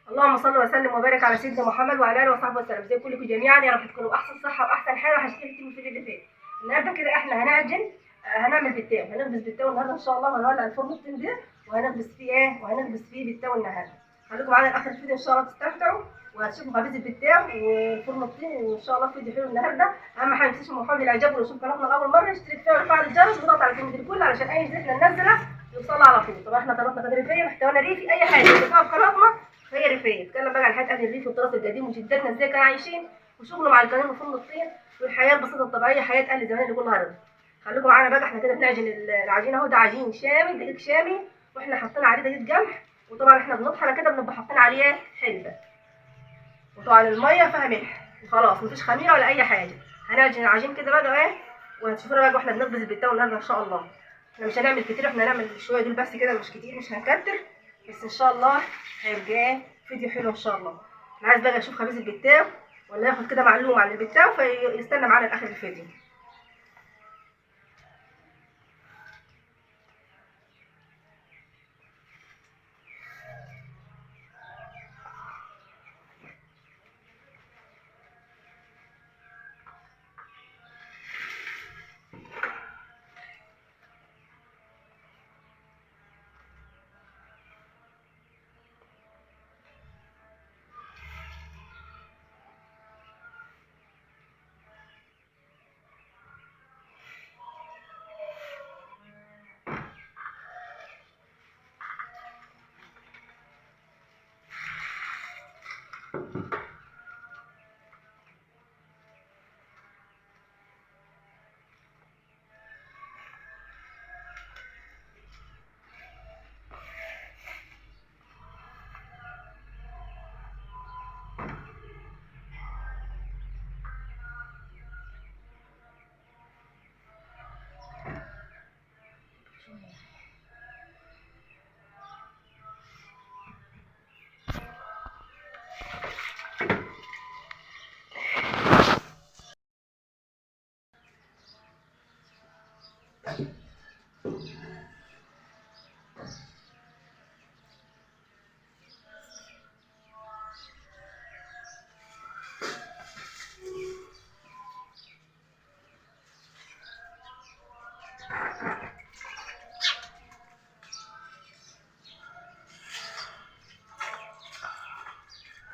اللهم صل وسلم وبارك على سيدنا محمد وعلى اله وصحبه وسلم. ازي كلكم جميعا؟ يا رب تكونوا باحسن صحه واحسن حال وهشتري في الفيديو اللي فات. النهارده كده احنا هنعجن، هنعمل بتاو، هنخبز بتاو النهارده ان شاء الله، وهنولع الفرن الطين ده وهنخبز فيه ايه، وهنخبز فيه بتاو النهارده. خليكم معانا لاخر الفيديو ان شاء الله تستمتعوا وهتشوفوا خبيز البتاو وفرن الطين، وان شاء الله فيديو حلو النهارده. اهم حاجه ما تنسوش محمد الاعجاب ولو شوف قناتنا لاول مره يشترك فيها ويفعل الجرس ويضغط على كلمه الكل علشان اي فيديو احنا ننزله يوصلها على طول. طبعا احنا قناتنا كده ريفيه، محتوانا ريفي، اي حاجه تشوفوها في قناتنا هي ريفيه. اتكلم بقى عن حياه اهل الريف والتراث القديم وجداتنا ازاي كانوا عايشين وشغلهم على القانون وفرن الطين والحياه البسيطه الطبيعيه، حياه اهل زمان اللي كلها رضا. خليكم معانا بقى، احنا كده بنعجن العجين اهو. ده عجين شامي، دقيق شامي، واحنا حاطين عليه دقيق قمح، وطبعا احنا بنطحن كده بنبقى حاطين عليه حلبه، وطبعا الميه فيها ملح وخلاص، مفيش خميره ولا اي حاجه. هنعجن العجين كده بقى ايه، وهتشوفونا بقى واحنا بنخبز البتاو النهارده ان شاء الله. احنا مش هنعمل كتير، احنا هنعمل شويه دول بس كده، مش كتير، مش هنكتر، بس ان شاء الله هيبقى ايه فيديو حلو ان شاء الله. انا عايز بقى اشوف خبيز البتاو ولا ياخد كده معلومه عن البتاو فيستنى معانا لاخر الفيديو.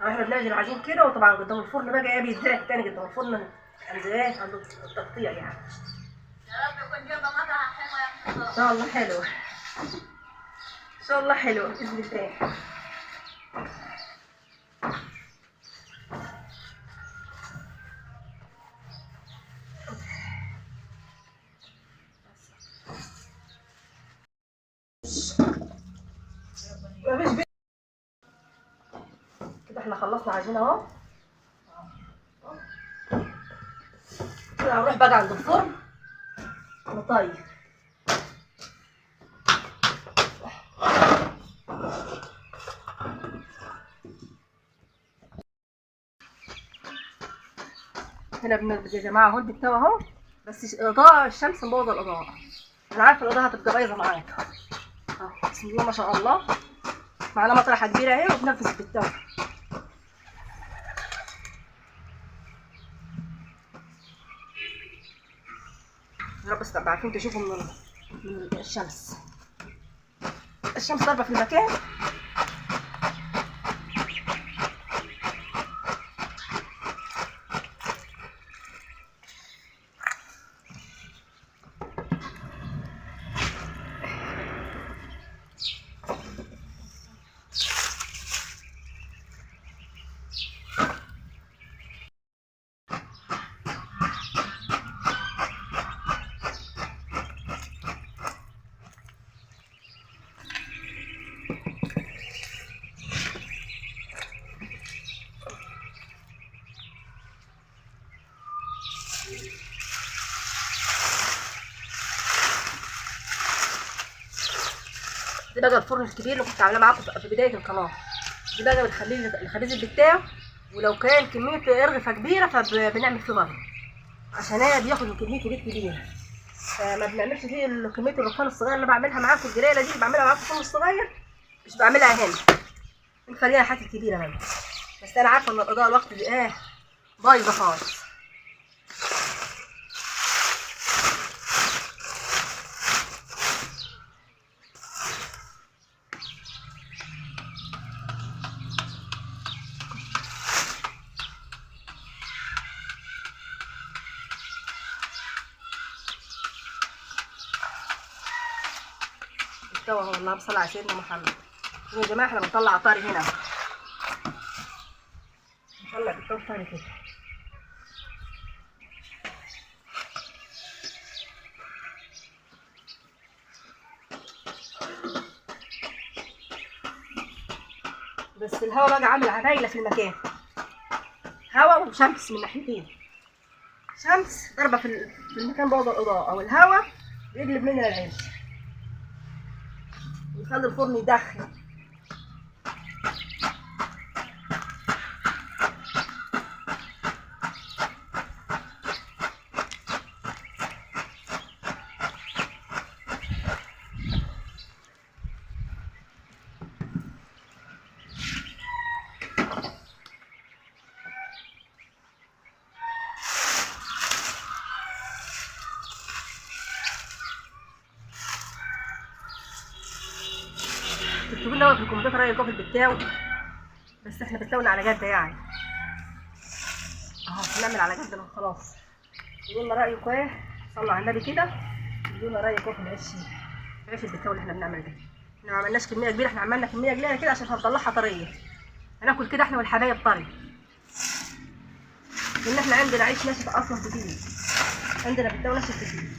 احنا بنعجن العجين كده، وطبعا قدام الفرن بقى ايه بيتزرع تاني قدام الفرن عند ايه، عند التقطيع يعني. يا رب يكون جايبه مطعم حلوه يا حمد. ان شاء الله حلوه، ان شاء الله حلوه باذن الله. مفيش كده، احنا خلصنا عجينه اهو. كده هنروح بقى عند الفرن نطيب. هنا بنخبز يا جماعه اهو البتاوه اهو، بس اضاءه الشمس مبوظه الاضاءه. انا عارفه الاضاءه هتبقى بايظه معاك اهو. بسم الله ما شاء الله، معانا مطرحه كبيره اهي وبنخبز البتاوه. يا رب بس تبقى عارفين تشوفوا من الشمس. الشمس ضاربه في المكان. دي بقى الفرن الكبير اللي كنت عاملاه معاكم في بدايه القناه. دي بقى بنخليه الخبيز البتاع، ولو كان كميه رغفه كبيره فبنعمل فيه غرف عشان هي بياخد كميه رغيف كبيره، فما بنعملش فيه كميه الرخام الصغيره اللي بعملها معاكم. الجريله دي اللي بعملها معاكم الفرن الصغير مش بعملها هنا. نخليها حاجات كبيره منها، بس انا عارفه ان الاضاءه الوقت دي ايه بايظه خالص. استوى اهو، اللهم صل على سيدنا محمد. يا جماعه احنا بنطلع طاري هنا، نطلع بالطري طاري كده. بس الهواء بقى عامل عمايله في المكان، هواء وشمس من ناحيتين، شمس ضربه في المكان بوظ الاضاءه، والهواء بيقلب مننا العيش ويخلي الفرن يدخن. تكتبوا لنا في الكومنتات رايكم في البتاو، بس احنا بتلون على جد يعني اهو، بنعمل على جد خلاص. قولوا لنا رايكم ايه، صلوا على النبي كده، قولوا لنا رايكم في العيش البتاو اللي احنا بنعمل ده. احنا ما عملناش كميه كبيره، احنا عملنا كميه قليله كده عشان هنطلعها طريه، هناكل كده احنا والحبايب طري، لان احنا عندنا عيش ناشف اصلا كتير، عندنا بتاو ناشف كتير.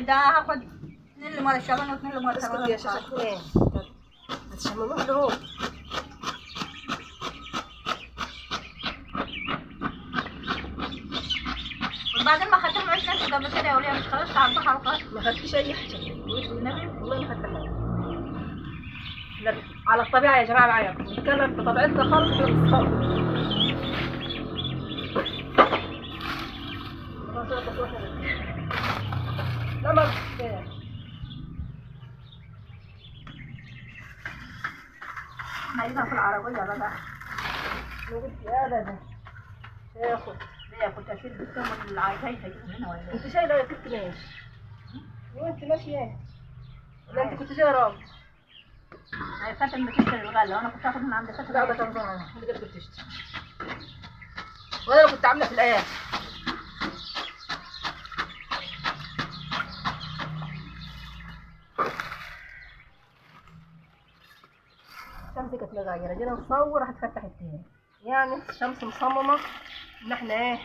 ده هاخد 2 مرة الشبن و2 مرة اسكت يا شيخة فلان، هتشمموها له. وبعدين ما خدتهم عيش ناشف قبل كده يا وليه، مش خلاص على البحر وخلاص. ما خدتش اي حاجه والنبي والله، ما خدت حاجه. لا على الطبيعه يا جماعه، معايا نتكلم بطبيعتنا خالص غير الصوت. لا ما عايزها في العربية بقى. قلت يا ابدا تاخد. ليه كنت اشيل بالثمن اللي عايزاه هيجيبوا هنا ولا ايه؟ انت شايله يا ست ماشي، وانت ماشيه ولا انت كنت جايه رام؟ هي فاتن بتشتري الغله وانا كنت هاخد من عند فاتن. لا ده كان زمان انت كنت بتشتري، وانا كنت عامله في الايام. الشمس كانت مغيره، جينا نصور راح اتفتحت تاني، يعني الشمس مصممه ان احنا ايه،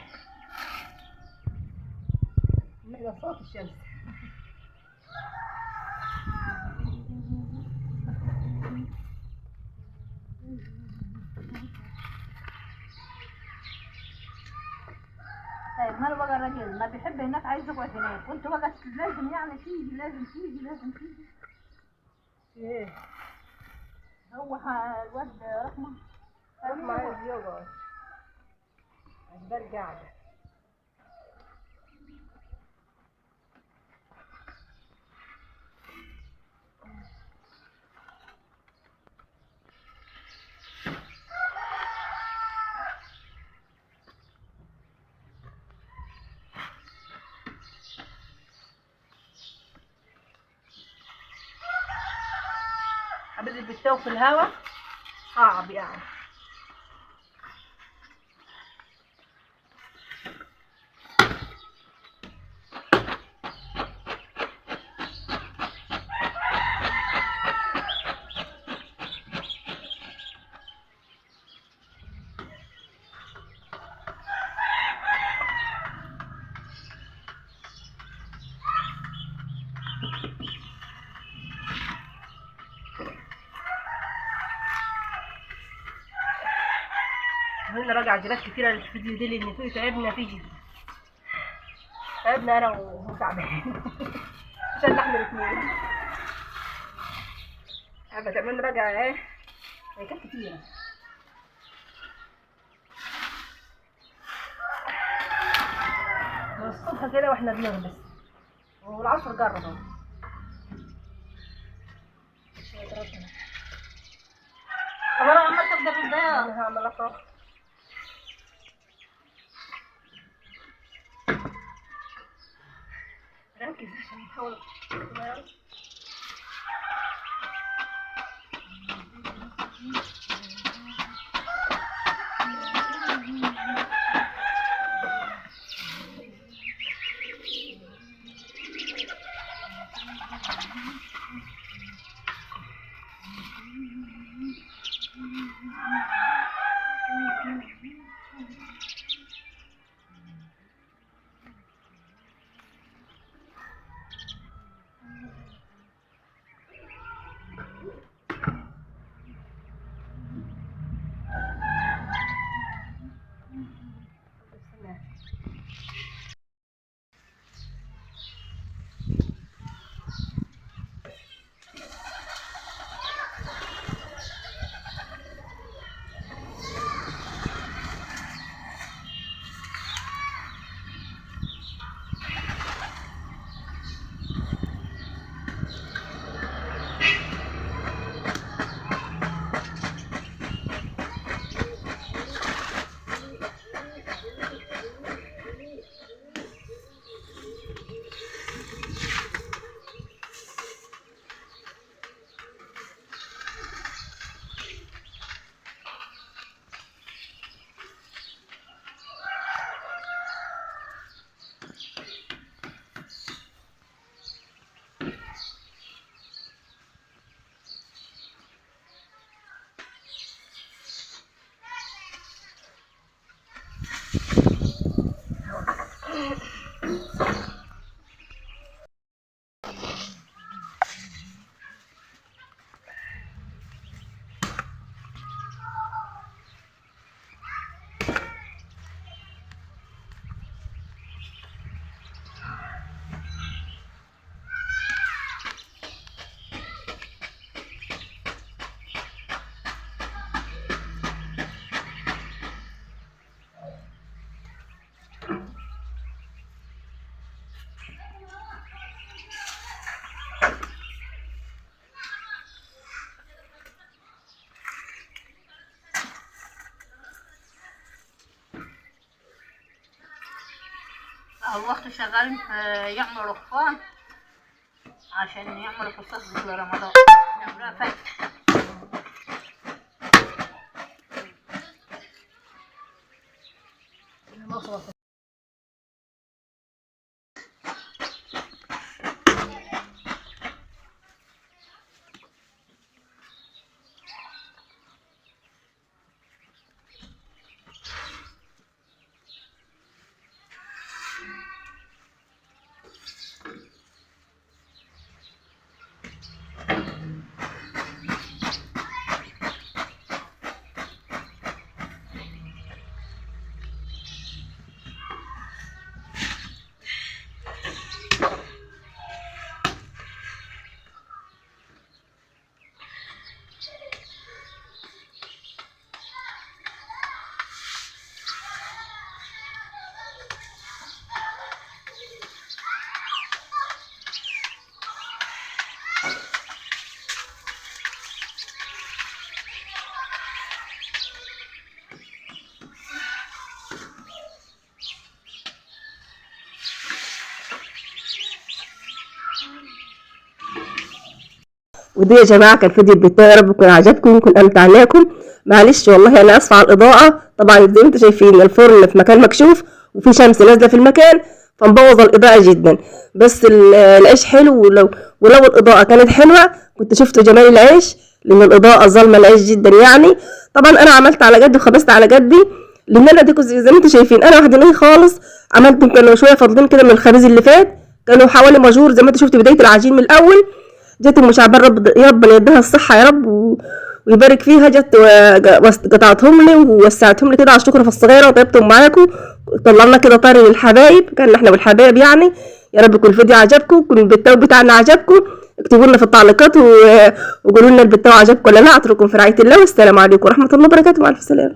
ان احنا نصور الشمس. طيب ماله بقى الراجل ما بيحب هناك عايز يقعد هناك وانت بقى لازم يعني تيجي لازم تيجي. ايه هو الواد رحمة رحمة عايز يقعد عجبال قاعدة. حبيبي بتسوي في الهوا صعب يعني. هنا راجع عجلات كتيرة للفيديو دي لأن فيه تعبنا فيه جدا. تعبنا أنا وهو تعبان عشان نحمل الاثنين. تعملنا بقى إيه هيكات كتيرة. من الصبح كده واحنا بنغمس والعصر جرب اهو. طب انا عملت ابدا في الضياع. انا هعمل اهو. ركز عشان نحاول. الوقت شغالين يعملوا رخام عشان يعملوا قصص لرمضان يعملوها فايدة. ودي يا جماعه كان فيديو البتاع، يا رب يكون عجبكم ويكون امتعناكم. معلش والله انا اسفه على الاضاءه، طبعا زي ما انتم شايفين الفرن في مكان مكشوف وفي شمس نازله في المكان فمبوظ الاضاءه جدا، بس العيش حلو. ولو الاضاءه كانت حلوه كنت شفتوا جمال العيش، لان الاضاءه ظالمه العيش جدا يعني. طبعا انا عملت على قدي وخبزت على قدي، لان انا ديكو زي ما انتم شايفين انا وحدانيه خالص. عملت كانوا شويه فاضلين كده من الخبز اللي فات، كانوا حوالي مجهور زي ما انتم شفتوا بدايه العجين من الاول. جت ام شعبان ربنا يديها الصحه يا رب ويبارك فيها، جت قطعتهم لي ووسعتهم لي كده على الشكرة في الصغيره وطيبتهم معاكم. طلعنا كده طاري للحبايب، كان احنا والحبايب يعني. يا رب يكون الفيديو عجبكم، يكون البتاو بتاعنا عجبكم. اكتبوا لنا في التعليقات وقولوا لنا البتاو عجبكم ولا لا. اترككم في رعايه الله والسلام عليكم ورحمه الله وبركاته، مع الف سلامه.